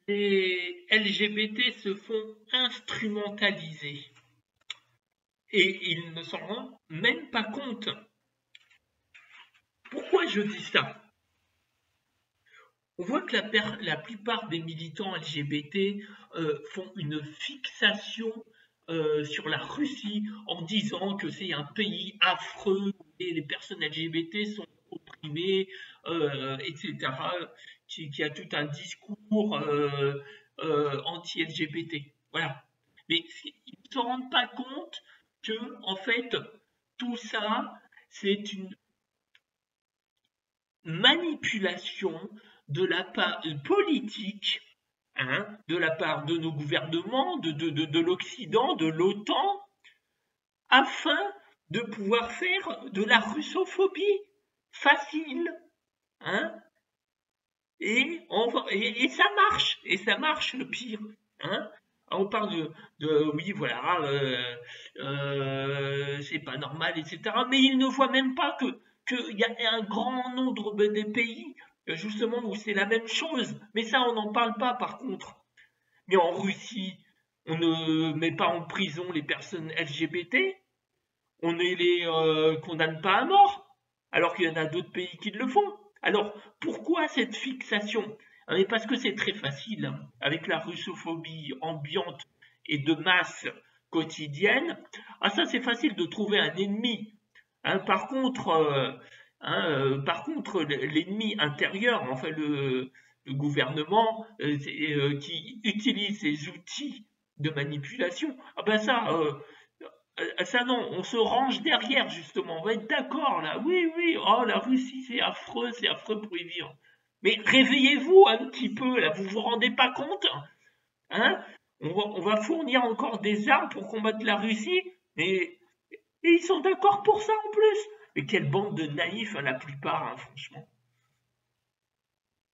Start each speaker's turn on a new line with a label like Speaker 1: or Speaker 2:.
Speaker 1: les LGBT se font instrumentaliser et ils ne s'en rendent même pas compte. Pourquoi je dis ça? On voit que la plupart des militants LGBT font une fixation sur la Russie en disant que c'est un pays affreux et les personnes LGBT sont opprimées, etc. Qui a tout un discours anti-LGBT. Voilà. Mais ils ne se rendent pas compte que, en fait, tout ça, c'est une manipulation de la part politique, hein, de la part de nos gouvernements, de l'Occident, de l'OTAN, afin de pouvoir faire de la russophobie facile. Hein, et ça marche le pire. Hein. On parle oui, voilà, c'est pas normal, etc. Mais ils ne voient même pas qu'il y a un grand nombre de pays, justement, où c'est la même chose. Mais ça, on n'en parle pas, par contre. Mais en Russie, on ne met pas en prison les personnes LGBT, on ne les condamne pas à mort, alors qu'il y en a d'autres pays qui le font. Alors, pourquoi cette fixation? Mais parce que c'est très facile, hein, avec la russophobie ambiante et de masse quotidienne. Ah, ça, c'est facile de trouver un ennemi. Hein, par contre, l'ennemi intérieur, enfin le gouvernement qui utilise ces outils de manipulation, ah ben ça non, on se range derrière justement, on va être d'accord là, oui, oui, oh la Russie c'est affreux pour y vivre. Mais réveillez-vous un petit peu là, vous vous rendez pas compte, hein? On va fournir encore des armes pour combattre la Russie, et ils sont d'accord pour ça en plus. Mais quelle bande de naïfs, hein, la plupart, hein, franchement.